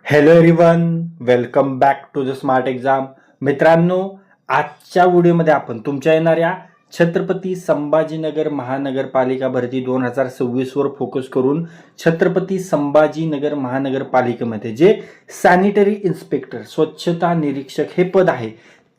Hello everyone, welcome back to the smart exam. मित्रांनो, आजच्या व्हिडिओमध्ये आपण तुमच्या येणाऱ्या छत्रपती संभाजीनगर महानगरपालिका भरती 2026 वर फोकस करून छत्रपती संभाजीनगर महानगरपालिकेमध्ये जे सॅनिटरी इन्स्पेक्टर स्वच्छता निरीक्षक हे पद आहे,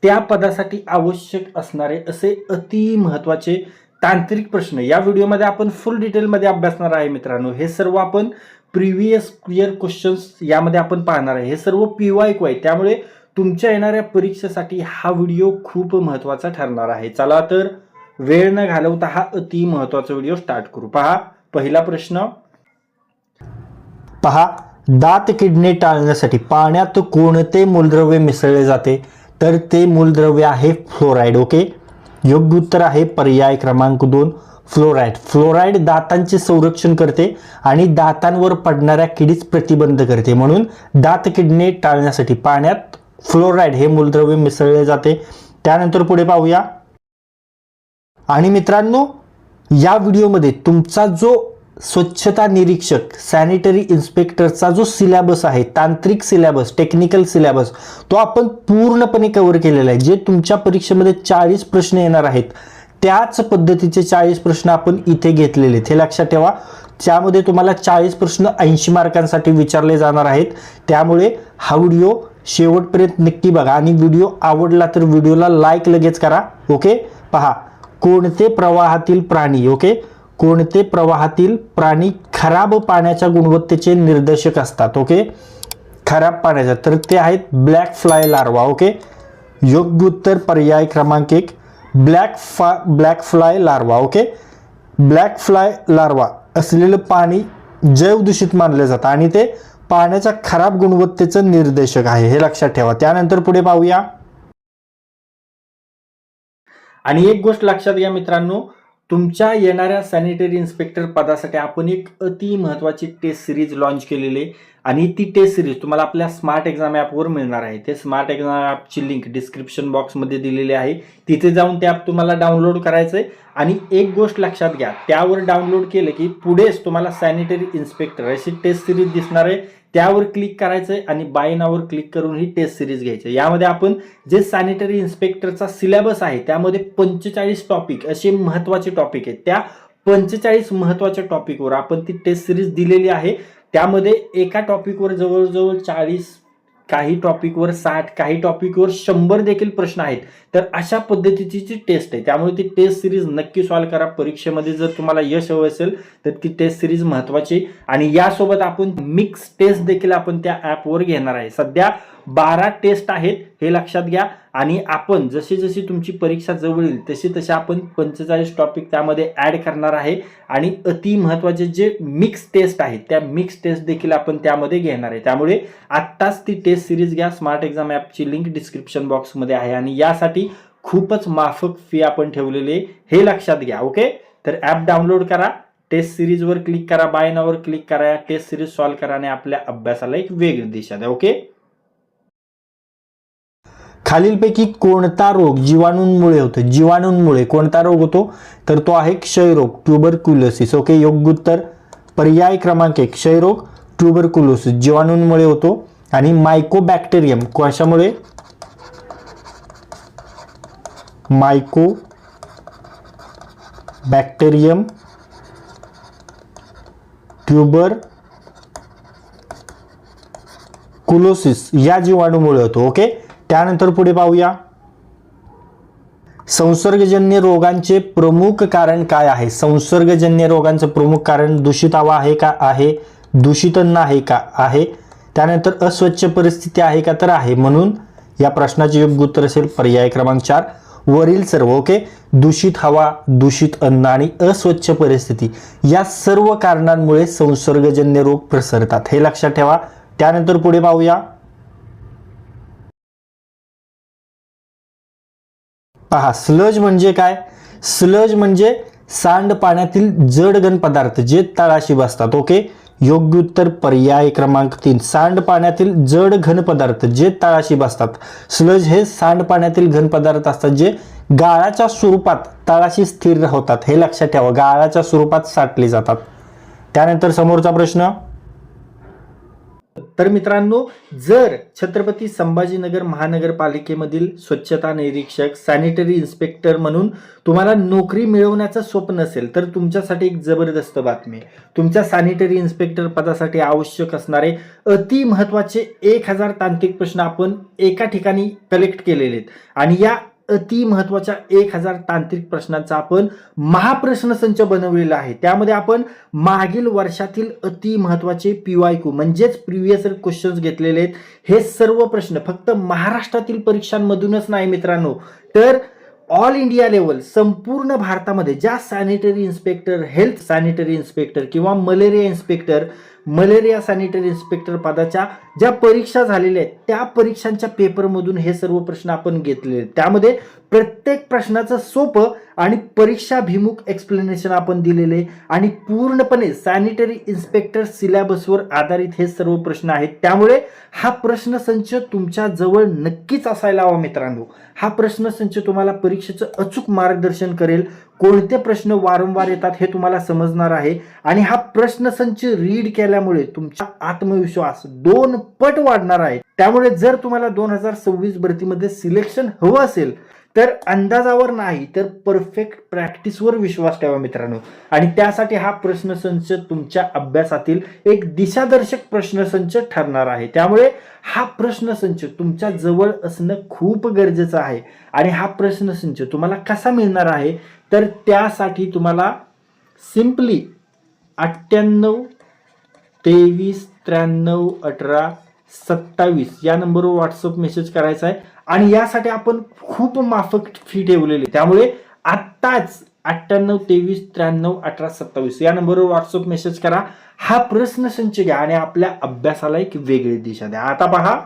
त्या पदासाठी आवश्यक असणारे असे अति महत्त्वाचे तांत्रिक प्रश्न या व्हिडिओमध्ये आपण फुल डिटेलमध्ये अभ्यासणार आहे. मित्रांनो, हे सर्व आपण प्रिव्हियस इयर क्वेश्चन्स यामध्ये आपण पाहणार आहे. हे सर्व PYQ आहे, त्यामुळे तुमच्या येणाऱ्या परीक्षेसाठी हा व्हिडिओ खूप महत्त्वाचा ठरणार आहे. चला तर वेळ न घालवता हा अति महत्त्वाचा व्हिडिओ स्टार्ट करू. पहा, पहिला प्रश्न पहा, दात किडणे टाळण्यासाठी पाण्यात कोणते मूलद्रव्य मिसळले जाते? तर ते मूलद्रव्य आहे फ्लोराईड. ओके, योग्य उत्तर आहे पर्याय क्रमांक 2 फ्लोराईड. फ्लोराईड दातांचे संरक्षण करते आणि दातांवर पडणाऱ्या किडीस प्रतिबंध करते, म्हणून दात किडणे टाळण्यासाठी पाण्यात फ्लोराईड हे मूलद्रव्य मिसळले जाते. त्यानंतर पुढे पाहूया. आणि मित्रांनो, या व्हिडिओमध्ये तुमचा जो स्वच्छता निरीक्षक सॅनिटरी इन्स्पेक्टरचा जो सिलेबस आहे, तांत्रिक सिलेबस, टेक्निकल सिलेबस, तो आपण पूर्णपणे कव्हर केलेला आहे. जे तुमच्या परीक्षेमध्ये 40 प्रश्न येणार आहेत, त्याच पद्धतीचे 40 प्रश्न आपण इथे घेतलेले आहेत. हे लक्षात ठेवा. त्यामध्ये तुम्हाला 40 प्रश्न 80 मार्कांसाठी विचारले जाणार आहेत. त्यामुळे हा व्हिडिओ शेवटपर्यंत नक्की बघा आणि व्हिडिओ आवडला तर व्हिडिओला लाईक लगेच करा. ओके, पहा, कोणते प्रवाहातील प्राणी, ओके, कोणते प्रवाहातील प्राणी खराब पाण्याच्या गुणवत्तेचे निर्देशक असतात? ओके, खराब पाण्याचा, तर ते आहेत ब्लॅक फ्लाय लार्वा. ओके, योग्य उत्तर पर्याय क्रमांक 1 black fly larva. Okay, black fly larva असलेलं पाणी जैवदूषित मानलं जातं आणि ते पाण्याच्या खराब गुणवत्तेचं निर्देशक आहे. हे लक्षात ठेवा. त्यानंतर पुढे पाहूया. आणि एक गोष्ट लक्षात घ्या मित्रांनो, तुमच्या येणाऱ्या सॅनिटरी इन्स्पेक्टर पदासाठी आपण एक अति महत्त्वाची टेस्ट सिरीज लॉन्च केलेली आहे आणि ती टेस्ट सिरीज तुम्हाला आपल्या स्मार्ट एक्झाम ॲपवर मिळणार आहे. ते स्मार्ट एक्झाम ॲपची लिंक डिस्क्रिप्शन बॉक्समध्ये दिलेली आहे. तिथे जाऊन ते ॲप तुम्हाला डाउनलोड करायचं आहे. आणि एक गोष्ट लक्षात घ्या, त्यावर डाउनलोड केलं की पुढेच तुम्हाला सॅनिटरी इन्स्पेक्टर अशी टेस्ट सिरीज दिसणार आहे. त्यावर क्लिक करायचंय आणि बाय नावर क्लिक करून ही टेस्ट सिरीज घ्यायची. यामध्ये आपण जे सॅनिटरी इन्स्पेक्टरचा सिलेबस आहे, त्यामध्ये 45 टॉपिक असे महत्त्वाचे टॉपिक आहेत. त्या 45 महत्त्वाच्या टॉपिकवर आपण ती टेस्ट सिरीज दिलेली आहे. त्यामध्ये एका टॉपिकवर जवळजवळ 40, काही टॉपिकवर 60, काही टॉपिकवर 100 देखील प्रश्न आहेत. तर अशा पद्धतीची टेस्ट आहे. त्यामुळे ती टेस्ट सिरीज नक्की सॉल्व्ह करा. परीक्षेमध्ये जर तुम्हाला यश हवं असेल तर ती टेस्ट सिरीज महत्त्वाची. आणि यासोबत आपण मिक्स टेस्ट देखील आपण त्या ॲपवर घेणार आहे. सध्या 12 टेस्ट आहेत, हे लक्षात घ्या. आणि आपण जशी जशी तुमची परीक्षा जवळ येईल तशी तशी आपण 45 टॉपिक त्यामध्ये ॲड करणार आहे. आणि अति महत्त्वाचे जे मिक्स टेस्ट आहेत, त्या मिक्स टेस्ट देखील आपण त्यामध्ये घेणार आहे. त्यामुळे आत्ताच ती टेस्ट सिरीज घ्या. स्मार्ट एक्झाम ॲपची लिंक डिस्क्रिप्शन बॉक्समध्ये आहे आणि यासाठी खूपच माफक फी आपण ठेवलेली आहे, हे लक्षात घ्या. ओके, तर ॲप डाउनलोड करा, टेस्ट सिरीजवर क्लिक करा, बाय नावर क्लिक करा, टेस्ट सिरीज सॉल्व्ह करा आणि आपल्या अभ्यासाला एक वेगळी दिशा द्या. ओके, खालीलपैकी कोणता रोग जीवाणूंमुळे होतो? जीवाणूंमुळे कोणता रोग होतो? तर तो आहे क्षयरोग, ट्युबरक्युलोसिस. ओके, योग्य उत्तर पर्याय क्रमांक 1 क्षयरोग, ट्युबरक्युलोसिस जीवाणूंमुळे होतो. आणि मायकोबॅक्टेरियम कशामुळे? मायकोबॅक्टेरियम ट्युबरक्युलोसिस या जीवाणूमुळे होतो. ओके, त्यानंतर पुढे पाहूया. संसर्गजन्य रोगांचे प्रमुख कारण काय आहे? संसर्गजन्य रोगांचं प्रमुख कारण दूषित हवा आहे का? आहे. दूषित अन्न आहे का? आहे. त्यानंतर अस्वच्छ परिस्थिती आहे का? तर आहे. म्हणून या प्रश्नाचे योग्य उत्तर असेल पर्याय क्रमांक 4 वरील सर्व. ओके, दूषित हवा, दूषित अन्न आणि अस्वच्छ परिस्थिती या सर्व कारणांमुळे संसर्गजन्य रोग प्रसरतात, हे लक्षात ठेवा. त्यानंतर पुढे पाहूया. पहा, स्लज म्हणजे काय? स्लज म्हणजे सांड पाण्यातील जड घन पदार्थ जे तळाशी बसतात. ओके, योग्य उत्तर पर्याय क्रमांक 3 सांड पाण्यातील जड घन पदार्थ जे तळाशी बसतात. स्लज हे सांड पाण्यातील घन पदार्थ असतात जे गाळाच्या स्वरूपात तळाशी स्थिर राहतात, हे लक्षात ठेवा. गाळाच्या स्वरूपात साठले जातात. त्यानंतर समोरचा प्रश्न, तर मित्रांनो, जर छत्रपती संभाजीनगर महानगरपालिकेमधील स्वच्छता निरीक्षक सॅनिटरी इन्स्पेक्टर म्हणून तुम्हाला नोकरी मिळवण्याचं स्वप्न असेल तर तुमच्यासाठी एक जबरदस्त बातमी आहे. तुमच्या सॅनिटरी इन्स्पेक्टर पदासाठी आवश्यक असणारे अति महत्त्वाचे 1000 तांत्रिक प्रश्न आपण एका ठिकाणी कलेक्ट केलेले आहेत आणि या अति महत्त्वाच्या 1000 तांत्रिक प्रश्नांचा आपण महाप्रश्नसंच बनवलेला आहे. त्यामध्ये आपण मागील वर्षातील अति महत्त्वाचे PYQ म्हणजेच प्रिव्हियस इयर क्वेश्चन्स घेतलेले आहेत. हे सर्व प्रश्न फक्त महाराष्ट्रातील परीक्षांमधूनच नाही मित्रांनो, तर ऑल इंडिया लेवल संपूर्ण भारतामध्ये ज्या sanitary inspector, health sanitary inspector किंवा मलेरिया सॅनिटरी इन्स्पेक्टर पदाच्या ज्या परीक्षा झालेल्या आहेत त्या परीक्षांच्या पेपरमधून हे सर्व प्रश्न आपण घेतलेले आहेत. त्यामध्ये प्रत्येक प्रश्नाचं सोपं आणि परीक्षाभिमुख एक्सप्लेनेशन आपण दिलेले आणि पूर्णपणे सॅनिटरी इन्स्पेक्टर सिलेबसवर आधारित हे सर्व प्रश्न आहेत. त्यामुळे हा प्रश्नसंच तुमच्या जवळ नक्कीच असायला हवा मित्रांनो. हा प्रश्नसंच तुम्हाला परीक्षेचं अचूक मार्गदर्शन करेल. कोणते प्रश्न वारंवार येतात हे तुम्हाला समजणार आहे आणि हा प्रश्नसंच रीड केल्यामुळे तुमचा आत्मविश्वास 2 पट वाढणार आहे. त्यामुळे जर तुम्हाला 2026 भरतीमध्ये सिलेक्शन हवं असेल तर अंदाजावर नाही तर परफेक्ट प्रॅक्टिसवर विश्वास ठेवा मित्रांनो. आणि त्यासाठी हा प्रश्नसंच तुमच्या अभ्यासातील एक दिशादर्शक प्रश्नसंच ठरणार आहे. त्यामुळे हा प्रश्नसंच तुमच्या जवळ असणं खूप गरजेचं आहे. आणि हा प्रश्नसंच तुम्हाला कसा मिळणार आहे तर त्यासाठी तुम्हाला सिम्पली 98 23 93 18 27 या नंबरवर व्हॉट्सअप मेसेज करायचा आहे आणि यासाठी आपण खूप माफक फी ठेवलेली. त्यामुळे आत्ताच 98 23 93 18 27 या नंबरवर व्हॉट्सअप मेसेज करा. हा प्रश्नसंच घ्या आणि आपल्या अभ्यासाला एक वेगळी दिशा द्या. आता पहा,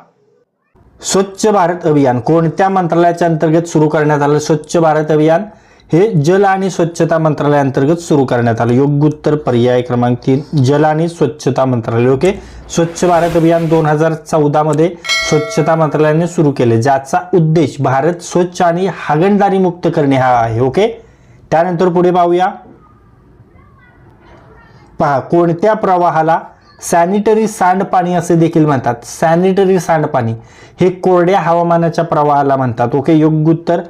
स्वच्छ भारत अभियान कोणत्या मंत्रालयाच्या अंतर्गत सुरू करण्यात आलं? स्वच्छ भारत अभियान हे जल आणि स्वच्छता मंत्रालयाअंतर्गत सुरू करण्यात आलं. योग्य उत्तर पर्याय क्रमांक 3 जल आणि स्वच्छता मंत्रालय. ओके, स्वच्छ भारत अभियान 2014 मध्ये स्वच्छता मंत्रालयाने सुरू केले, ज्याचा उद्देश भारत स्वच्छ आणि हागणदारी मुक्त करणे हा आहे. ओके, त्यानंतर पुढे पाहूया. पहा, कोणत्या प्रवाहाला सॅनिटरी सांडपाणी असे देखील म्हणतात? सॅनिटरी सांडपाणी हे कोरड्या हवामानाच्या प्रवाहाला म्हणतात. ओके, योग्य उत्तर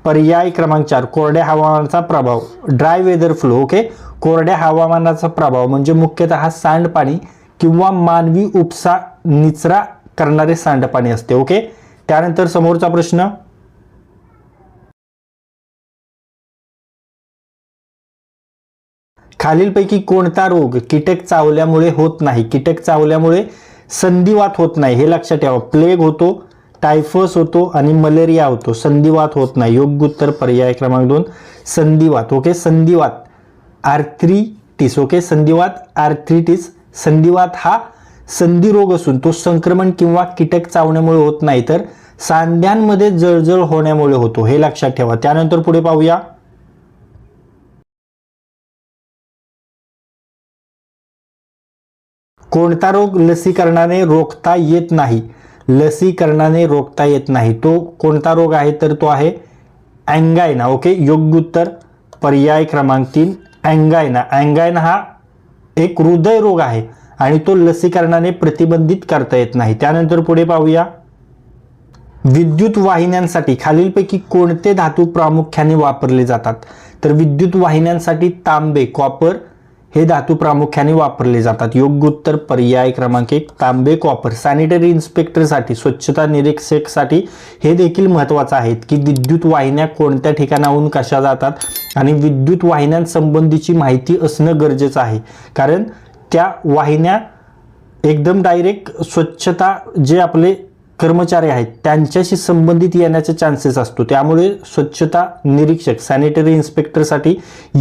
पर्याय क्रमांक 4 कोरड्या हवामानाचा प्रभाव, ड्राय वेदर फ्लो. ओके, कोरड्या हवामानाचा प्रभाव म्हणजे मुख्यतः सांडपाणी किंवा मानवी उपसा निचरा करणारे सांडपाणी असते. ओके, त्यानंतर समोरचा प्रश्न, खालीलपैकी कोणता रोग कीटक चावल्यामुळे होत नाही? कीटक चावल्यामुळे संधिवात होत नाही, हे लक्षात ठेवा. प्लेग होतो, टायफस होतो आणि मलेरिया होतो, संधिवात होत नाही. योग्य उत्तर पर्याय क्रमांक 2 संधिवात. ओके, संधिवात आर्थ्रिटिस. ओके, संधिवात आर्थ्रिटिस. संधिवात हा संधी रोग असून तो संक्रमण किंवा कीटक चावण्यामुळे होत नाही तर सांध्यांमध्ये जळजळ होण्यामुळे होतो, हे लक्षात ठेवा. त्यानंतर पुढे पाहूया. कोणता रोग लसीकरणाने रोखता येत नाही? लसीकरणाने रोखता येत नाही तो कोणता रोग आहे तर तो आहे अँगायना. ओके, योग्य उत्तर पर्याय क्रमांक 3 अँगायना. अँगायना हा एक हृदय रोग आहे आणि तो लसीकरणाने प्रतिबंधित करता येत नाही. त्यानंतर पुढे पाहूया. विद्युत वाहिन्यांसाठी खालीलपैकी कोणते धातू प्रामुख्याने वापरले जातात? तर विद्युत वाहिन्यांसाठी तांबे, कॉपर हे धातू प्रामुख्याने वापरले जातात. योग्य उत्तर पर्याय क्रमांक 1 तांबे, कॉपर. सॅनिटरी इन्स्पेक्टरसाठी, स्वच्छता निरीक्षकसाठी हे देखील महत्त्वाचं आहे की विद्युत वाहिन्या कोणत्या ठिकाणाहून कशा जातात आणि विद्युत वाहिन्यांसंबंधीची माहिती असणं गरजेचं आहे. कारण त्या वाहिन्या एकदम डायरेक्ट स्वच्छता जे आपले कर्मचारी आहेत त्यांच्याशी संबंधित येण्याचे चान्सेस असतो. त्यामुळे स्वच्छता निरीक्षक सॅनिटरी इन्स्पेक्टरसाठी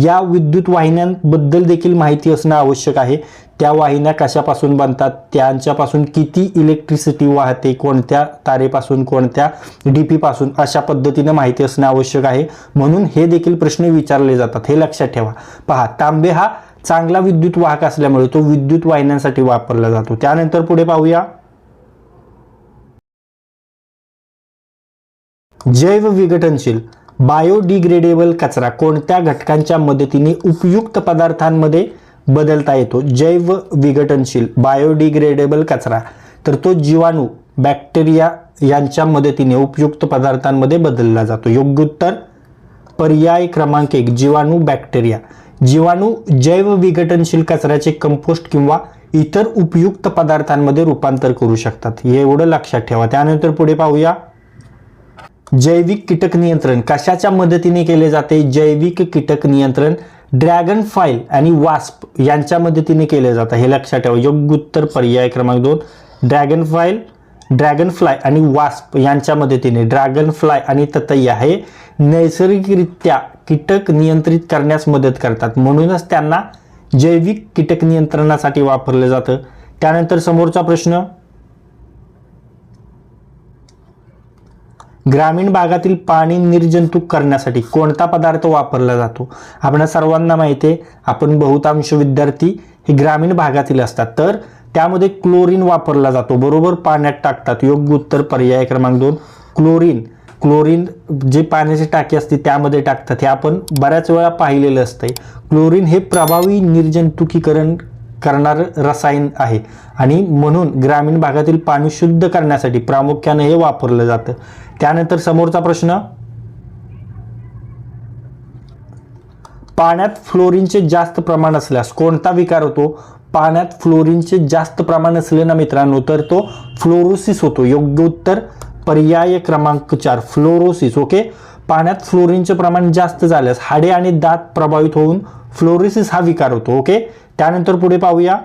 या विद्युत वाहिन्यांबद्दल देखील माहिती असणं आवश्यक आहे. त्या वाहिन्या कशापासून बनतात, त्यांच्यापासून किती इलेक्ट्रिसिटी वाहते, कोणत्या तारेपासून, कोणत्या डीपी पासून, अशा पद्धतीने माहिती असणं आवश्यक आहे. म्हणून हे देखील प्रश्न विचारले जातात, हे लक्षात ठेवा. पहा, तांबे हा चांगला विद्युत वाहक असल्यामुळे तो विद्युत वाहिन्यांसाठी वापरला जातो. त्यानंतर पुढे पाहूया. जैव विघटनशील बायोडिग्रेडेबल कचरा कोणत्या घटकांच्या मदतीने उपयुक्त पदार्थांमध्ये बदलता येतो? जैव विघटनशील बायोडिग्रेडेबल कचरा तर तो जीवाणू, बॅक्टेरिया यांच्या मदतीने उपयुक्त पदार्थांमध्ये बदलला जातो. योग्य उत्तर पर्याय क्रमांक 1 जीवाणू, बॅक्टेरिया. जीवाणू जैव विघटनशील कचऱ्याचे कंपोस्ट किंवा इतर उपयुक्त पदार्थांमध्ये रूपांतर करू शकतात, हे एवढं लक्षात ठेवा. त्यानंतर पुढे पाहूया, जैविक कीटक नियंत्रण कशाच्या मदतीने केले जाते? जैविक कीटक नियंत्रण ड्रॅगन फ्लाय आणि वास्प यांच्या मदतीने केले जाते, हे लक्षात ठेवा. योग्य उत्तर पर्याय क्रमांक 2 ड्रॅगन फ्लाय आणि वास्प यांच्या मदतीने. ड्रॅगन फ्लाय आणि ततैया हे नैसर्गिकरित्या कीटक नियंत्रित करण्यास मदत करतात, म्हणूनच त्यांना जैविक कीटक नियंत्रणासाठी वापरलं जातं. त्यानंतर समोरचा प्रश्न, ग्रामीण भागातील पाणी निर्जंतुक करण्यासाठी कोणता पदार्थ वापरला जातो? आपल्या सर्वांना माहिती आहे, आपण बहुतांश विद्यार्थी हे ग्रामीण भागातील असतात, तर त्यामध्ये क्लोरीन वापरला जातो, बरोबर, पाण्यात टाकतात. योग्य उत्तर पर्याय क्रमांक 2 क्लोरीन जे पाण्याची टाकी असते त्यामध्ये टाकतात, हे आपण बऱ्याच वेळा पाहिलेलं असतंय. क्लोरीन हे प्रभावी निर्जंतुकीकरण करणारं रसायन आहे आणि म्हणून ग्रामीण भागातील पाणी शुद्ध करण्यासाठी प्रामुख्याने हे वापरलं जातं. त्यानंतर समोरचा प्रश्न, पाण्यात फ्लोरीनचे जास्त प्रमाण असल्यास कोणता विकार होतो? पाण्यात फ्लोरीनचे जास्त प्रमाण असले ना मित्रांनो, तर तो फ्लोरोसिस होतो. योग्य उत्तर पर्याय क्रमांक 4 फ्लोरोसिस. ओके, पाण्यात फ्लोरीनचे प्रमाण जास्त झाल्यास हाडे आणि दात प्रभावित होऊन फ्लोरोसिस हा विकार होतो. ओके, त्यानंतर पुढे पाहूया,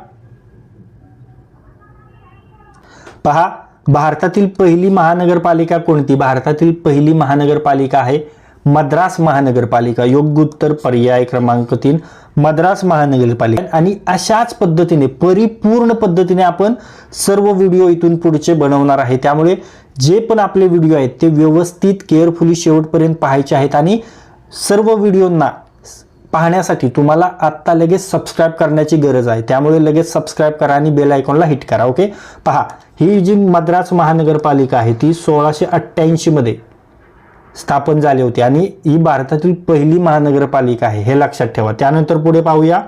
पहा, भारतातील पहिली महानगरपालिका कोणती? भारतातील पहिली महानगरपालिका आहे मद्रास महानगरपालिका. योग्य उत्तर पर्याय क्रमांक 3 मद्रास महानगरपालिका. आणि अशाच पद्धतीने परिपूर्ण पद्धतीने आपण सर्व व्हिडिओ इथून पुढचे बनवणार आहे, त्यामुळे जे पण आपले व्हिडिओ आहेत ते व्यवस्थित केअरफुली शेवटपर्यंत पाहायचे आहेत. आणि सर्व व्हिडिओंना पाहण्यासाठी तुम्हाला आत्ता लगेच सबस्क्राईब करण्याची गरज आहे, त्यामुळे लगेच सबस्क्राईब करा आणि बेल आयकॉनला हिट करा. ओके, पहा, ही जी मद्रास महानगरपालिका आहे ती 1688 मध्ये स्थापन झाली होती आणि ही भारतातील पहिली महानगरपालिका आहे, हे लक्षात ठेवा. त्यानंतर पुढे पाहूया,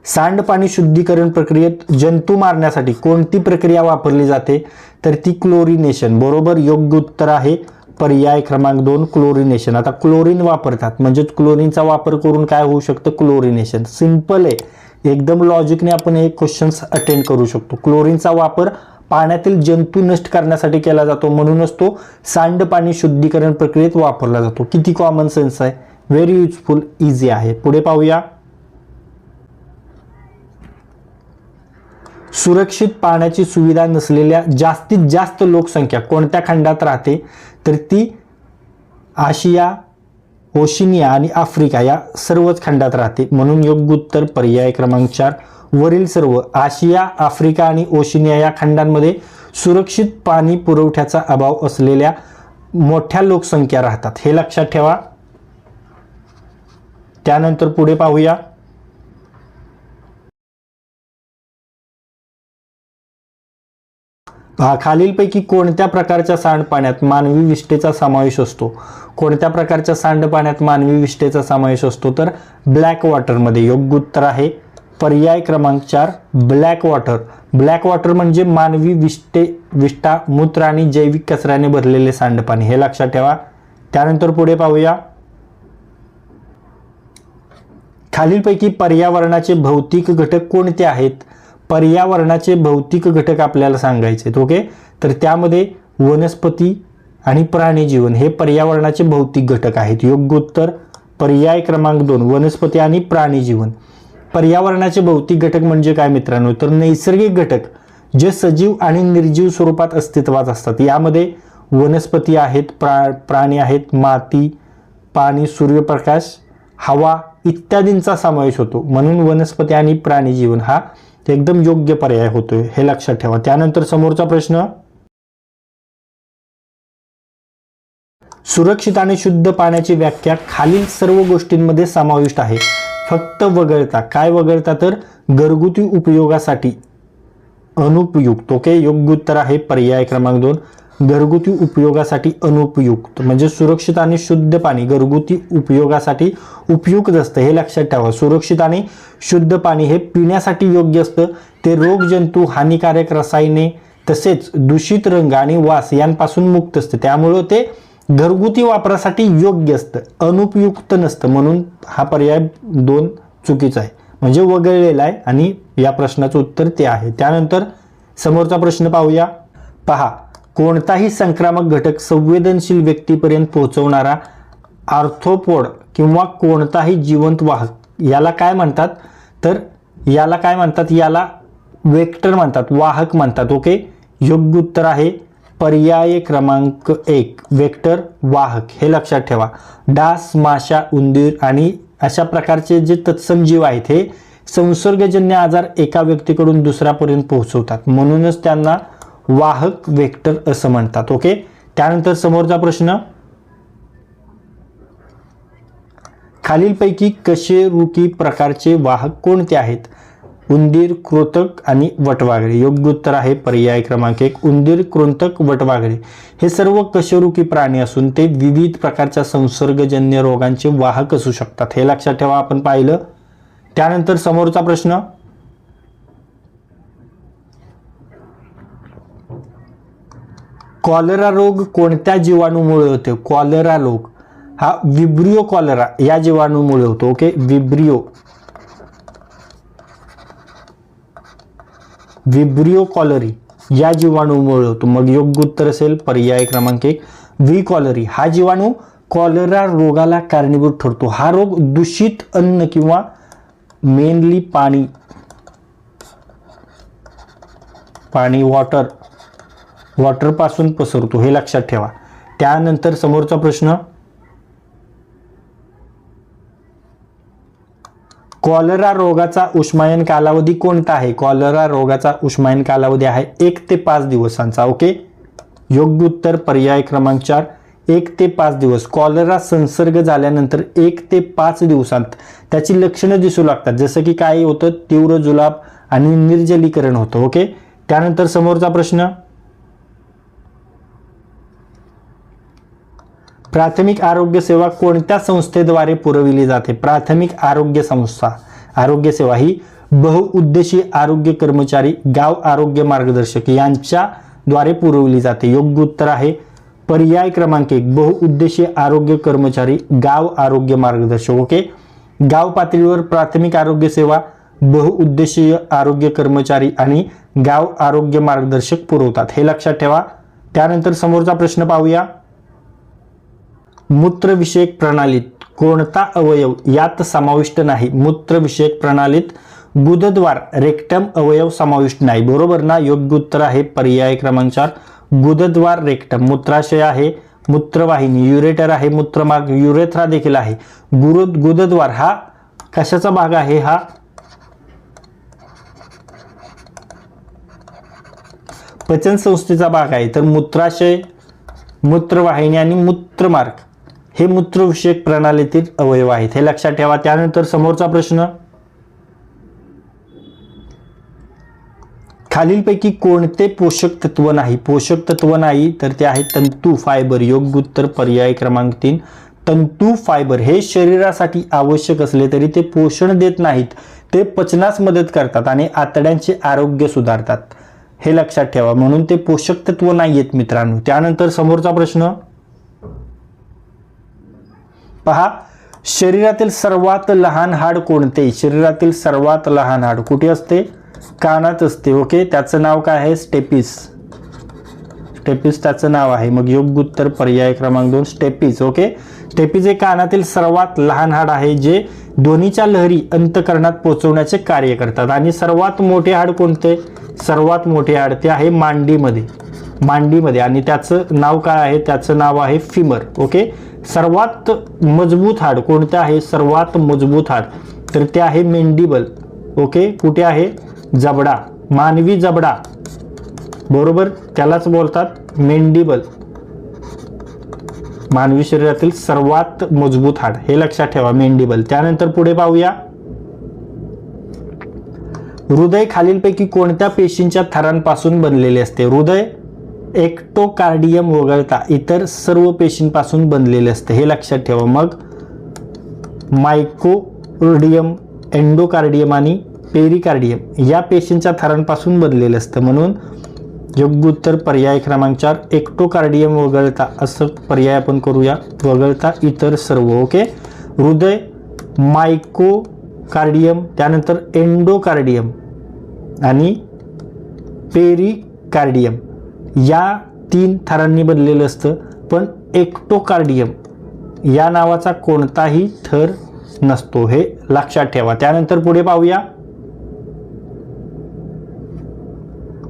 सांडपाणी शुद्धीकरण प्रक्रियेत जंतू मारण्यासाठी कोणती प्रक्रिया वापरली जाते? तर ती क्लोरिनेशन, बरोबर. योग्य उत्तर आहे पर्याय क्रमांक 2 क्लोरिनेशन. आता क्लोरीन वापरतात म्हणजे क्लोरीनचा वापर करून काय होऊ शकतं? क्लोरिनेशन. सिंपल आहे, एकदम लॉजिकने आपण हे क्वेश्चन्स अटेंड करू शकतो. क्लोरीनचा वापर पाण्यातील जंतू नष्ट करण्यासाठी केला जातो, म्हणूनच तो सांडपाणी शुद्धीकरण प्रक्रियेत वापरला जातो. किती कॉमन सेन्स आहे, व्हेरी युजफुल, इझी आहे. पुढे पाहूया, सुरक्षित पाण्याची सुविधा नसलेल्या जास्तीत जास्त लोकसंख्या कोणत्या खंडात राहते? तर ती आशिया, ओशिनिया आणि आफ्रिका या सर्वच खंडात राहते, म्हणून योग्य उत्तर पर्याय क्रमांक 4 वरील सर्व. आशिया, आफ्रिका आणि ओशिनिया या खंडांमध्ये सुरक्षित पाणी पुरवठ्याचा अभाव असलेल्या मोठ्या लोकसंख्या राहतात, हे लक्षात ठेवा. त्यानंतर पुढे पाहूया, खालीलपैकी कोणत्या प्रकारच्या सांडपाण्यात मानवी विष्ठेचा समावेश असतो? कोणत्या प्रकारच्या सांडपाण्यात मानवी विष्ठेचा समावेश असतो? तर ब्लॅक वॉटरमध्ये. योग्य उत्तर आहे पर्याय क्रमांक 4 ब्लॅक वॉटर. ब्लॅक वॉटर म्हणजे मानवी विष्ठा, मूत्र आणि जैविक कचऱ्याने भरलेले सांडपाणी, हे लक्षात ठेवा. त्यानंतर पुढे पाहूया, खालीलपैकी पर्यावरणाचे भौतिक घटक कोणते आहेत? पर्यावरणाचे भौतिक घटक आपल्याला सांगायचे आहेत. ओके, तर त्यामध्ये वनस्पती आणि प्राणी जीवन हे पर्यावरणाचे भौतिक घटक आहेत. योग्य उत्तर पर्याय क्रमांक 2 वनस्पती आणि प्राणी जीवन. पर्यावरणाचे भौतिक घटक म्हणजे काय मित्रांनो? तर नैसर्गिक घटक जे सजीव आणि निर्जीव स्वरूपात अस्तित्वात असतात. यामध्ये वनस्पती आहेत, प्राणी आहेत, माती, पाणी, सूर्यप्रकाश, हवा इत्यादींचा समावेश होतो, म्हणून वनस्पती आणि प्राणी जीवन हा एकदम योग्य पर्याय होतोय, हे लक्षात ठेवा. त्यानंतर समोरचा प्रश्न, सुरक्षित आणि शुद्ध पाण्याची व्याख्या खालील सर्व गोष्टींमध्ये समाविष्ट आहे फक्त वगळता. काय वगळता? तर घरगुती उपयोगासाठी अनुपयुक्त. ओके, योग्य उत्तर आहे पर्याय क्रमांक 2 घरगुती उपयोगासाठी अनुपयुक्त, म्हणजे सुरक्षित आणि शुद्ध पाणी घरगुती उपयोगासाठी उपयुक्त असतं, हे लक्षात ठेवा. सुरक्षित आणि शुद्ध पाणी हे पिण्यासाठी योग्य असतं. ते रोगजंतू, हानिकारक रसायने तसेच दूषित रंग आणि वास यांपासून मुक्त असतं. त्यामुळं ते घरगुती वापरासाठी योग्य असतं, अनुपयुक्त नसतं. म्हणून हा पर्याय 2 चुकीचा आहे, म्हणजे वगळलेला आहे. आणि या प्रश्नाचं उत्तर ते आहे. त्यानंतर समोरचा प्रश्न पाहूया. पहा, कोणताही संक्रामक घटक संवेदनशील व्यक्तीपर्यंत पोहोचवणारा आर्थ्रोपोड किंवा कोणताही जिवंत वाहक याला काय म्हणतात? तर याला काय म्हणतात? याला वेक्टर म्हणतात, वाहक म्हणतात. ओके, योग्य उत्तर आहे पर्याय क्रमांक 1, वेक्टर वाहक. हे लक्षात ठेवा. डास, माशा, उंदीर आणि अशा प्रकारचे जे तत्सम जीव आहेत हे संसर्गजन्य आजार एका व्यक्तीकडून दुसऱ्यापर्यंत पोहोचवतात, म्हणूनच त्यांना वाहक वेक्टर असं म्हणतात. ओके, त्यानंतर समोरचा प्रश्न, खालीलपैकी कशेरुकी प्रकारचे वाहक कोणते आहेत? उंदीर, कृंतक आणि वटवाघळे. योग्य उत्तर आहे पर्याय क्रमांक 1, उंदीर, कृंतक, वटवाघळे. हे सर्व कशेरुकी प्राणी असून ते विविध प्रकारच्या संसर्गजन्य रोगांचे वाहक असू शकतात, हे लक्षात ठेवा. आपण पाहिलं. त्यानंतर समोरचा प्रश्न, कॉलरा रोग कोणत्या जीवाणूमुळे होतो? कॉलरा रोग हा विब्रियो कॉलरा या जीवाणूमुळे होतो. ओके, विब्रियो कॉलरी या जीवाणूमुळे होतो. मग योग्य उत्तर असेल पर्याय क्रमांक 1, व्ही कॉलरी. हा जीवाणू कॉलरा रोगाला कारणीभूत ठरतो. हा रोग दूषित अन्न किंवा मेनली पाणी वॉटर पासून पसरतो, हे लक्षात ठेवा. त्यानंतर समोरचा प्रश्न, कॉलरा रोगाचा उष्मायन कालावधी कोणता आहे? कॉलरा रोगाचा उष्मायन कालावधी आहे 1 ते 5 दिवसांचा. ओके, योग्य उत्तर पर्याय क्रमांक 4, 1 ते 5 दिवस. कॉलरा संसर्ग झाल्यानंतर 1 ते 5 दिवसांत त्याची लक्षणं दिसू लागतात, जसं की काय होतं? तीव्र जुलाब आणि निर्जलीकरण होतं. ओके, त्यानंतर समोरचा प्रश्न, प्राथमिक आरोग्य सेवा कोणत्या संस्थेद्वारे पुरविली जाते? प्राथमिक आरोग्य संस्था, आरोग्य सेवा ही बहुउद्देशीय आरोग्य कर्मचारी, गाव आरोग्य मार्गदर्शक यांच्याद्वारे पुरवली जाते. योग्य उत्तर आहे पर्याय क्रमांक 1, बहुउद्देशीय आरोग्य कर्मचारी, गाव आरोग्य मार्गदर्शक. ओके, गाव पातळीवर प्राथमिक आरोग्य सेवा बहुउद्देशीय आरोग्य कर्मचारी आणि गाव आरोग्य मार्गदर्शक पुरवतात, हे लक्षात ठेवा. त्यानंतर समोरचा प्रश्न पाहूया. मूत्रविषयक प्रणालीत कोणता अवयव यात समाविष्ट नाही? मूत्रविषयक प्रणालीत गुदद्वार, रेक्टम अवयव समाविष्ट नाही, बरोबर ना? योग्य उत्तर आहे पर्याय क्रमांक 4, गुदद्वार, रेक्टम. मूत्राशय आहे, मूत्रवाहिनी, युरेटर आहे, मूत्रमार्ग, युरेथ्रा देखील आहे. गुदद्वार हा कशाचा भाग आहे? हा पचन संस्थेचा भाग आहे. तर मूत्राशय, मूत्रवाहिनी आणि मूत्रमार्ग हे मूत्रविषयक प्रणालीतील अवयव आहेत, हे लक्षात ठेवा. त्यानंतर समोरचा प्रश्न, खालीलपैकी कोणते पोषक तत्व नाही? पोषक तत्व नाही तर ते आहे तंतू, फायबर. योग्य उत्तर पर्याय क्रमांक 3, तंतू, फायबर. हे शरीरासाठी आवश्यक असले तरी ते पोषण देत नाहीत, ते पचनास मदत करतात आणि आतड्यांचे आरोग्य सुधारतात, हे लक्षात ठेवा. म्हणून ते पोषक तत्व नाही आहेत मित्रांनो. त्यानंतर समोरचा प्रश्न पहा, शरीरातील सर्वात लहान हाड कोणते? शरीरातील सर्वात लहान हाड कुठे असते? कानात असते. ओके, त्याचं नाव काय आहे? स्टेपिस. स्टेपिस त्याचं नाव आहे. मग योग्य उत्तर पर्याय क्रमांक 2, स्टेपिस. ओके, स्टेपिस हे कानातील सर्वात लहान हाड आहे जे ध्वनीच्या लहरी अंतःकरणात पोहोचवण्याचे कार्य करतात. आणि सर्वात मोठे हाड कोणते? सर्वात मोठे हाड ते आहे मांडीमध्ये आणि त्याचं नाव काय आहे? त्याचं नाव आहे फिमर. ओके, सर्वात मजबूत हाड कोणते आहे? सर्वात मजबूत हाड तर ते आहे मेंडिबल. ओके, कुठे आहे? जबडा, मानवी जबडा, बरोबर, त्यालाच बोलतात मेंडिबल. मानवी शरीरातील सर्वात मजबूत हाड, हे लक्षात ठेवा, मेंडिबल. त्यानंतर पुढे पाहूया. हृदय खालीलपैकी कोणत्या पेशींच्या थरांपासून बनलेले असते? हृदय एक्टोकार्डियम वगळता इतर सर्व पेशींपासून बनलेले असते, हे लक्षात ठेवा. मग मायकोर्डियम, एंडोकार्डियम आणि पेरिकार्डियम या पेशींच्या थरांपासून बनलेलं असतं. म्हणून योग्य उत्तर पर्याय क्रमांक 4 एक्टोकार्डियम वगळता, असं पर्याय आपण करूया, वगळता इतर सर्व. ओके. हृदय मायकोकार्डियम, त्यानंतर एंडोकार्डियम आणि पेरिकार्डियम या 3 थरांनी बनलेलं असतं. पण एक्टोकार्डियम या नावाचा कोणताही थर नसतो, हे लक्षात ठेवा. त्यानंतर पुढे पाहूया.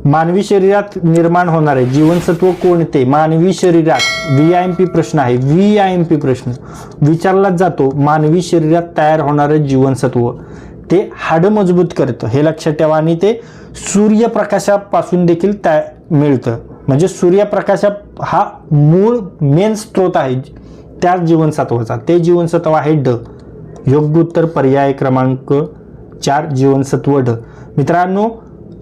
मानवी शरीरात निर्माण होणारे जीवनसत्व कोणते? मानवी शरीरात VIMP प्रश्न आहे, VIMP प्रश्न विचारलाच जातो. मानवी शरीरात तयार होणारे जीवनसत्व ते हाडं मजबूत करतं, हे लक्षात ठेवा. आणि ते सूर्यप्रकाशापासून देखील मिळतं. म्हणजे सूर्यप्रकाश हा मूळ मेन स्रोत आहे त्या जीवनसत्वाचा, ते जीवनसत्व आहे ड. योग्य उत्तर पर्याय क्रमांक 4 जीवनसत्व ड. मित्रांनो,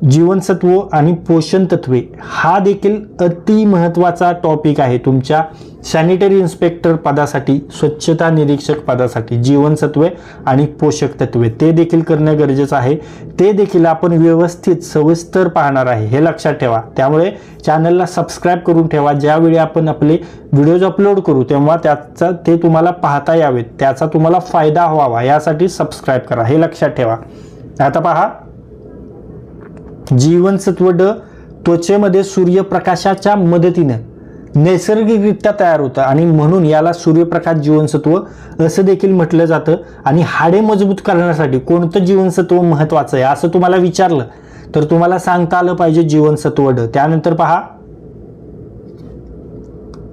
जीवनसत्व आणि पोषण तत्वे हा देखील अति महत्त्वाचा टॉपिक आहे तुमच्या सॅनिटरी इन्स्पेक्टर पदासाठी, स्वच्छता निरीक्षक पदासाठी. जीवनसत्वे आणि पोषक तत्वे ते देखील करणं गरजेचं आहे. ते देखील आपण व्यवस्थित सविस्तर पाहणार आहे, हे लक्षात ठेवा. त्यामुळे चॅनलला सबस्क्राईब करून ठेवा. ज्यावेळी आपण आपले व्हिडिओज अपलोड करू तेव्हा त्याचा ते तुम्हाला पाहता यावेत, त्याचा तुम्हाला फायदा व्हावा यासाठी सबस्क्राईब करा, हे लक्षात ठेवा. आता पहा, जीवनसत्व ड त्वचेमध्ये सूर्यप्रकाशाच्या मदतीने नैसर्गिकरित्या तयार होतं आणि म्हणून याला सूर्यप्रकाश जीवनसत्व असं देखील म्हटलं जातं. आणि हाडे मजबूत करण्यासाठी कोणतं जीवनसत्व महत्त्वाचं आहे असं तुम्हाला विचारलं तर तुम्हाला सांगता आलं पाहिजे जीवनसत्व ड. त्यानंतर पहा,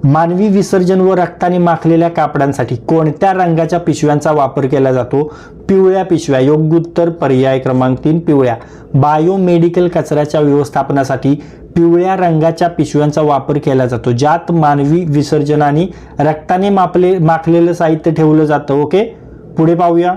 मानवी विसर्जन व रक्ताने माखलेल्या कापडांसाठी कोणत्या रंगाच्या पिशव्यांचा वापर केला जातो? पिवळ्या पिशव्या. योग्य उत्तर पर्याय क्रमांक 3 पिवळ्या. बायोमेडिकल कचऱ्याच्या व्यवस्थापनासाठी पिवळ्या रंगाच्या पिशव्यांचा वापर केला जातो, ज्यात मानवी विसर्जनाने रक्ताने माखलेलं साहित्य ठेवलं जातं. ओके. पुढे पाहूया.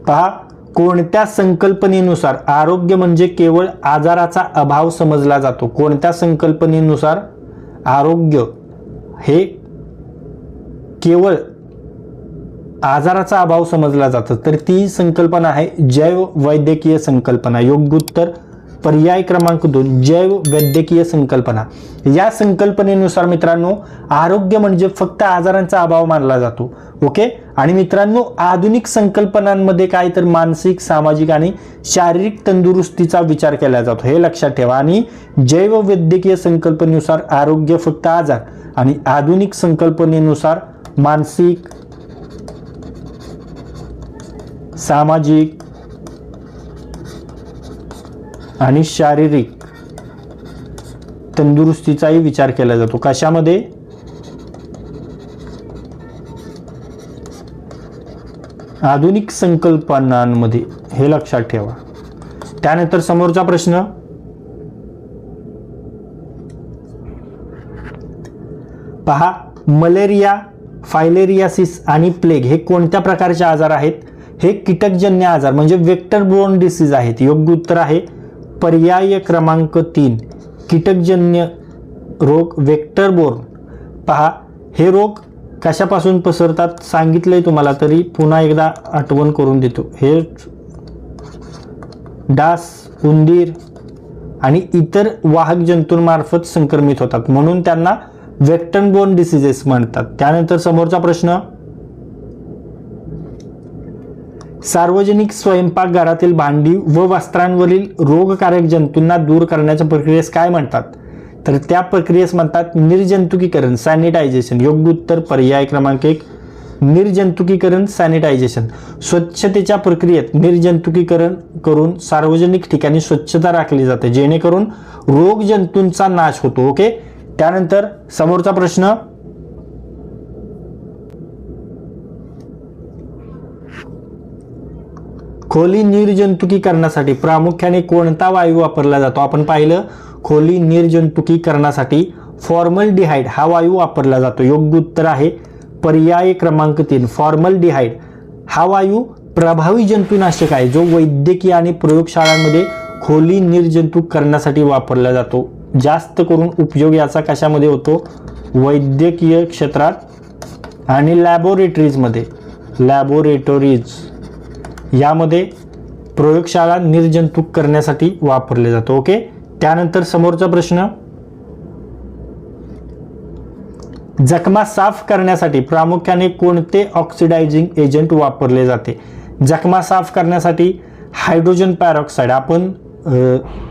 पहा, कोणत्या संकल्पनेनुसार आरोग्य म्हणजे केवळ आजाराचा अभाव समजला जातो? कोणत्या संकल्पनेनुसार आरोग्य हे केवळ आजाराचा अभाव समजला जातो? तर ती संकल्पना आहे जैव वैद्यकीय संकल्पना. योग्य उत्तर पर्याय क्रमांक 2 जैव वैद्यकीय संकल्पना. या संकल्पनेनुसार मित्रांनो आरोग्य म्हणजे फक्त आजारांचा अभाव मानला जातो. ओके. आणि मित्रांनो, आधुनिक संकल्पनांमध्ये काय तर मानसिक, सामाजिक आणि शारीरिक तंदुरुस्तीचा विचार केला जातो, हे लक्षात ठेवा. आणि जैव वैद्यकीय संकल्पनेनुसार आरोग्य फक्त आजार आणि आधुनिक संकल्पनेनुसार मानसिक, सामाजिक आणि शारीरिक तंदुरुस्तीचाही विचार केला जातो. कशामध्ये? आधुनिक संकल्पनांमध्ये, हे लक्षात ठेवा. त्यानंतर समोरचा प्रश्न, पहा, मलेरिया, फायलेरियासिस आणि प्लेग हे कोणत्या प्रकारचे आजार आहेत? हे कीटकजन्य आजार म्हणजे वेक्टर बोर्न डिसीज आहेत. योग्य उत्तर आहे पर्याय क्रमांक 3 कीटकजन्य रोग, वेक्टर बोर्न. पहा, हे रोग कशापासून पसरतात सांगितलंय तुम्हाला, तरी पुन्हा एकदा आठवण करून देतो. हे डास, उंदीर आणि इतर वाहक जंतूंमार्फत संक्रमित होतात, म्हणून त्यांना वेक्टर बोर्न डिसीजेस म्हणतात. त्यानंतर समोरचा प्रश्न, सार्वजनिक स्वयंपाकघरातील भांडी व वस्त्रांवरील रोगकारक जंतूंना दूर करण्याच्या प्रक्रियेस काय म्हणतात? तर त्या प्रक्रियेस म्हणतात निर्जंतुकीकरण, सॅनिटायझेशन. योग्य उत्तर पर्याय क्रमांक 1 निर्जंतुकीकरण, सॅनिटायझेशन. स्वच्छतेच्या प्रक्रियेत निर्जंतुकीकरण करून सार्वजनिक ठिकाणी स्वच्छता राखली जाते, जेणेकरून रोग जंतूंचा नाश होतो. ओके. त्यानंतर समोरचा प्रश्न, खोली निर्जंतुकीकरणासाठी प्रामुख्याने कोणता वायू वापरला जातो? आपण पाहिलं खोली निर्जंतुकीकरणासाठी फॉर्मलडिहाइड हा वायू वापरला जातो. योग्य उत्तर आहे पर्याय क्रमांक 3 फॉर्मलडिहाइड. हा वायू प्रभावी जंतुनाशक आहे, जो वैद्यकीय आणि प्रयोगशाळांमध्ये खोली निर्जंतुक करण्यासाठी वापरला जातो. जास्त करून उपयोग याचा कशामध्ये होतो? वैद्यकीय क्षेत्रात आणि लॅबोरेटरीजमध्ये. यामध्ये प्रयोगशाळा निर्जंतुक करण्यासाठी वापरले जातो. ओके. त्यानंतर समोरचा प्रश्न, जखमा साफ करण्यासाठी प्रामुख्याने कोणते ऑक्सिडायझिंग एजंट वापरले जाते? जखमा साफ करण्यासाठी हायड्रोजन पॅरॉक्साईड आपण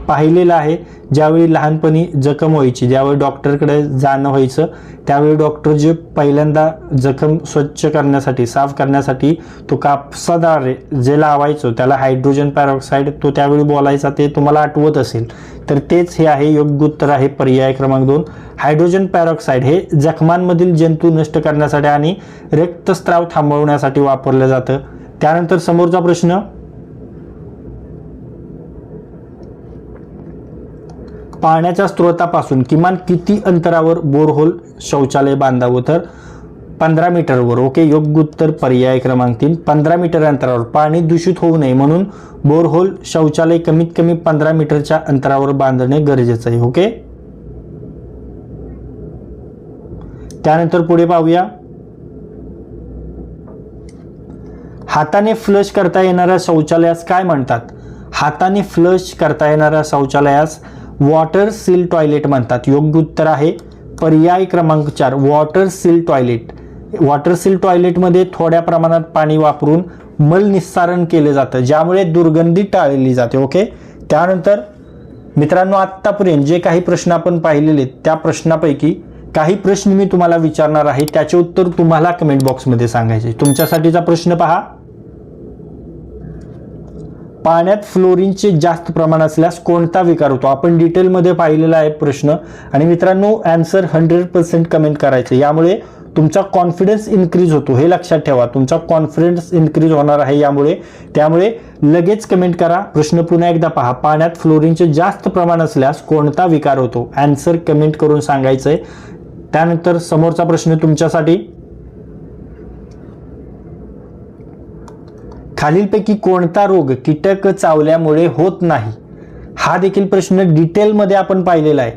पाहिलेलं आहे. ज्यावेळी लहानपणी जखम व्हायची, ज्यावेळी डॉक्टरकडे जाणं व्हायचं, त्यावेळी डॉक्टर जे पहिल्यांदा जखम स्वच्छ करण्यासाठी, साफ करण्यासाठी तो कापसाद्वारे जे लावायचो त्याला हायड्रोजन पॅरॉक्साईड, तो त्यावेळी बोलायचा, ते तुम्हाला आठवत असेल. तर तेच हे आहे. योग्य उत्तर आहे पर्याय क्रमांक 2. हायड्रोजन पॅरॉक्साईड हे जखमांमधील जंतू नष्ट करण्यासाठी आणि रक्तस्राव थांबवण्यासाठी वापरलं जातं. त्यानंतर समोरचा प्रश्न, पाण्याच्या स्रोतापासून किमान किती अंतरावर बोरहोल शौचालय बांधावं? तर 15 मीटरवर. ओके. योग्य उत्तर पर्याय क्रमांक 3. 15 मीटर अंतरावर. पाणी दूषित होऊ नये म्हणून बोरहोल शौचालय कमीत कमी 15 मीटरच्या अंतरावर बांधणे गरजेचं आहे. ओके. त्यानंतर पुढे पाहूया, हाताने फ्लश करता येणाऱ्या शौचालयास काय म्हणतात? हाताने फ्लश करता येणाऱ्या शौचालयास वॉटर सील टॉयलेट म्हणतात. योग्य उत्तर आहे पर्याय क्रमांक 4, water seal toilet. Water seal टॉयलेटमध्ये थोड्या प्रमाणात पाणी वापरून मल निस्सारण केले जातं, ज्यामुळे दुर्गंधी टाळली जाते. ओके. त्यानंतर मित्रांनो, आत्तापर्यंत जे काही प्रश्न आपण पाहिलेले त्या प्रश्नापैकी काही प्रश्न मी तुम्हाला विचारणार आहे, त्याचे उत्तर तुम्हाला कमेंट बॉक्समध्ये सांगायचे. तुमच्यासाठीचा प्रश्न पहा, पाण्यात फ्लोरीनचे जास्त प्रमाण असल्यास कोणता विकार होतो? आपण डिटेलमध्ये पाहिलेला आहे प्रश्न. आणि मित्रांनो, आन्सर 100% कमेंट करायचे. यामुळे तुमचा कॉन्फिडन्स इन्क्रीज होतो, हे लक्षात ठेवा. तुमचा कॉन्फिडन्स इन्क्रीज होणार आहे यामुळे. त्यामुळे लगेच कमेंट करा. प्रश्न पुन्हा एकदा पहा, पाण्यात फ्लोरीनचे जास्त प्रमाण असल्यास कोणता विकार होतो? आन्सर कमेंट करून सांगायचंय. त्यानंतर समोरचा प्रश्न तुमच्यासाठी, खालीलपैकी कोणता रोग कीटक चावल्यामुळे होत नाही? हा देखील प्रश्न डिटेलमध्ये आपण पाहिलेला आहे.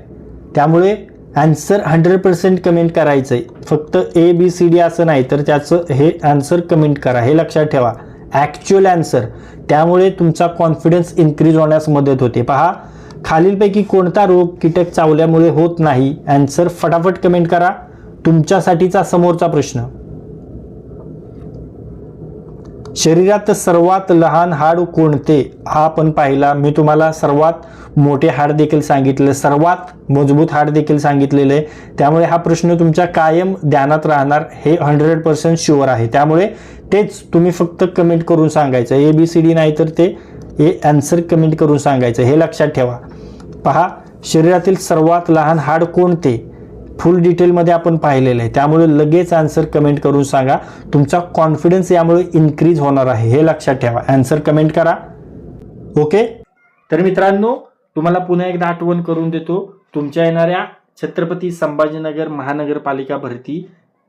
त्यामुळे आन्सर 100% कमेंट करायचंय. फक्त ABCD असं नाही, तर त्याचं हे आन्सर कमेंट करा, हे लक्षात ठेवा. Actual answer. त्यामुळे तुमचा कॉन्फिडन्स इन्क्रीज होण्यास मदत होते. पहा, खालीलपैकी कोणता रोग कीटक चावल्यामुळे होत नाही? आन्सर फटाफट कमेंट करा. तुमच्यासाठीचा समोरचा प्रश्न, शरीरात सर्वात लहान हाड कोणते? हा आपण पाहिला. मी तुम्हाला सर्वात मोठे हाड देखील सांगितले, सर्वात मजबूत हाड देखील सांगितलेले आहे. त्यामुळे हा प्रश्न तुमच्या कायम ध्यानात राहणार, हे 100% शुअर आहे. त्यामुळे तेच तुम्ही फक्त कमेंट करून सांगायचं, ABCD नाही तर ते आन्सर कमेंट करून सांगायचं, हे लक्षात ठेवा. पहा, शरीरातील सर्वात लहान हाड कोणते? फुल डिटेलमध्ये आपण पाहिलेलं आहे. त्यामुळे लगेच आन्सर कमेंट करून सांगा. तुमचा कॉन्फिडन्स यामुळे इन्क्रीज होणार आहे, हे लक्षात ठेवा. आन्सर कमेंट करा. ओके. तर मित्रांनो, तुम्हाला पुन्हा एकदा आठवण करून देतो, तुमच्या येणाऱ्या छत्रपती संभाजीनगर महानगरपालिका भरती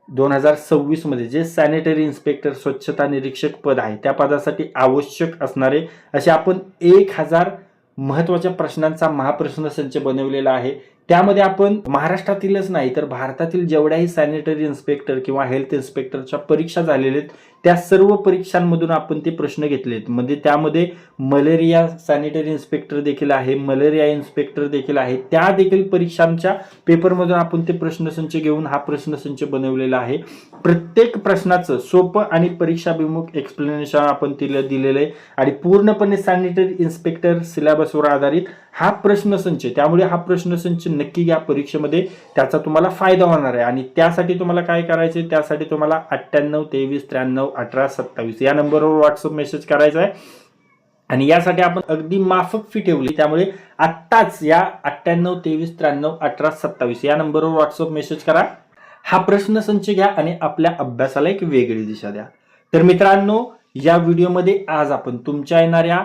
2026 मध्ये जे सॅनिटरी इन्स्पेक्टर स्वच्छता निरीक्षक पद आहे, त्या पदासाठी आवश्यक असणारे असे आपण 1000 महत्त्वाच्या प्रश्नांचा महाप्रश्न संच बनवलेला आहे. त्यामध्ये आपण महाराष्ट्रातीलच नाही तर भारतातील जेवढ्याही सॅनिटरी इन्स्पेक्टर किंवा हेल्थ इन्स्पेक्टरच्या परीक्षा झालेल्या आहेत त्या सर्व परीक्षांमधून आपण ते प्रश्न घेतलेत. म्हणजे त्यामध्ये मलेरिया सॅनिटरी इन्स्पेक्टर देखील आहे, मलेरिया इन्स्पेक्टर देखील आहे. त्या देखील परीक्षांच्या पेपरमधून आपण ते प्रश्नसंच घेऊन हा प्रश्नसंच बनवलेला आहे. प्रत्येक प्रश्नाचं सोपं आणि परीक्षाभिमुख एक्सप्लेनेशन आपण दिलेलं आहे आणि पूर्णपणे सॅनिटरी इन्स्पेक्टर सिलेबसवर आधारित हा प्रश्नसंच. त्यामुळे हा प्रश्नसंच नक्की घ्या परीक्षेमध्ये, त्याचा तुम्हाला फायदा होणार आहे. आणि त्यासाठी तुम्हाला काय करायचे, त्यासाठी तुम्हाला 98 23 93 18 27 या नंबरवर व्हॉट्सअप मेसेज करायचा आहे. आणि यासाठी आपण अगदी माफक फी ठेवली. त्यामुळे आत्ताच या 98 23 93 18 27 या नंबरवर व्हॉट्सअप मेसेज करा, हा प्रश्नसंच घ्या आणि आपल्या अभ्यासाला एक वेगळी दिशा द्या. तर मित्रांनो, या व्हिडिओमध्ये आज आपण तुमच्या येणाऱ्या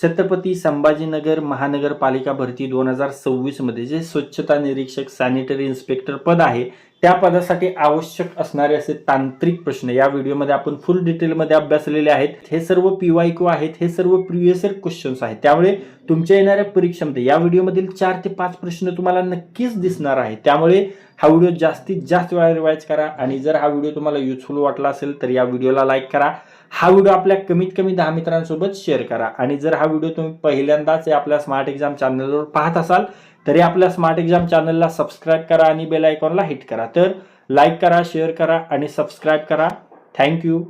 छत्रपती संभाजीनगर महानगरपालिका भरती 2026 मध्ये जे स्वच्छता निरीक्षक सॅनिटरी इन्स्पेक्टर पद आहे त्या पदासाठी आवश्यक असणारे असे तांत्रिक प्रश्न या व्हिडिओमध्ये आपण फुल डिटेलमध्ये अभ्यासलेले आहेत. हे सर्व PYQ आहेत, हे सर्व प्रिव्हियस इयर क्वेश्चन्स आहेत. त्यामुळे तुमच्या येणाऱ्या परीक्षेमध्ये या व्हिडिओमधील 4 ते 5 प्रश्न तुम्हाला नक्कीच दिसणार आहेत. त्यामुळे हा व्हिडिओ जास्तीत जास्त वेळा रिवाइज करा आणि जर हा व्हिडिओ तुम्हाला युजफुल वाटला असेल तर या व्हिडिओला लाईक करा. हा व्हिडिओ आपल्या कमीत कमी 10 मित्रांसोबत शेअर करा आणि जर हा व्हिडिओ तुम्ही पहिल्यांदाच आपल्या स्मार्ट एक्झाम चॅनलवर पाहत असाल तरी आपल्या स्मार्ट एक्झाम चॅनलला सबस्क्राईब करा आणि बेल आयकॉनला हिट करा. तर लाईक करा, शेअर करा आणि सबस्क्राईब करा. थँक्यू.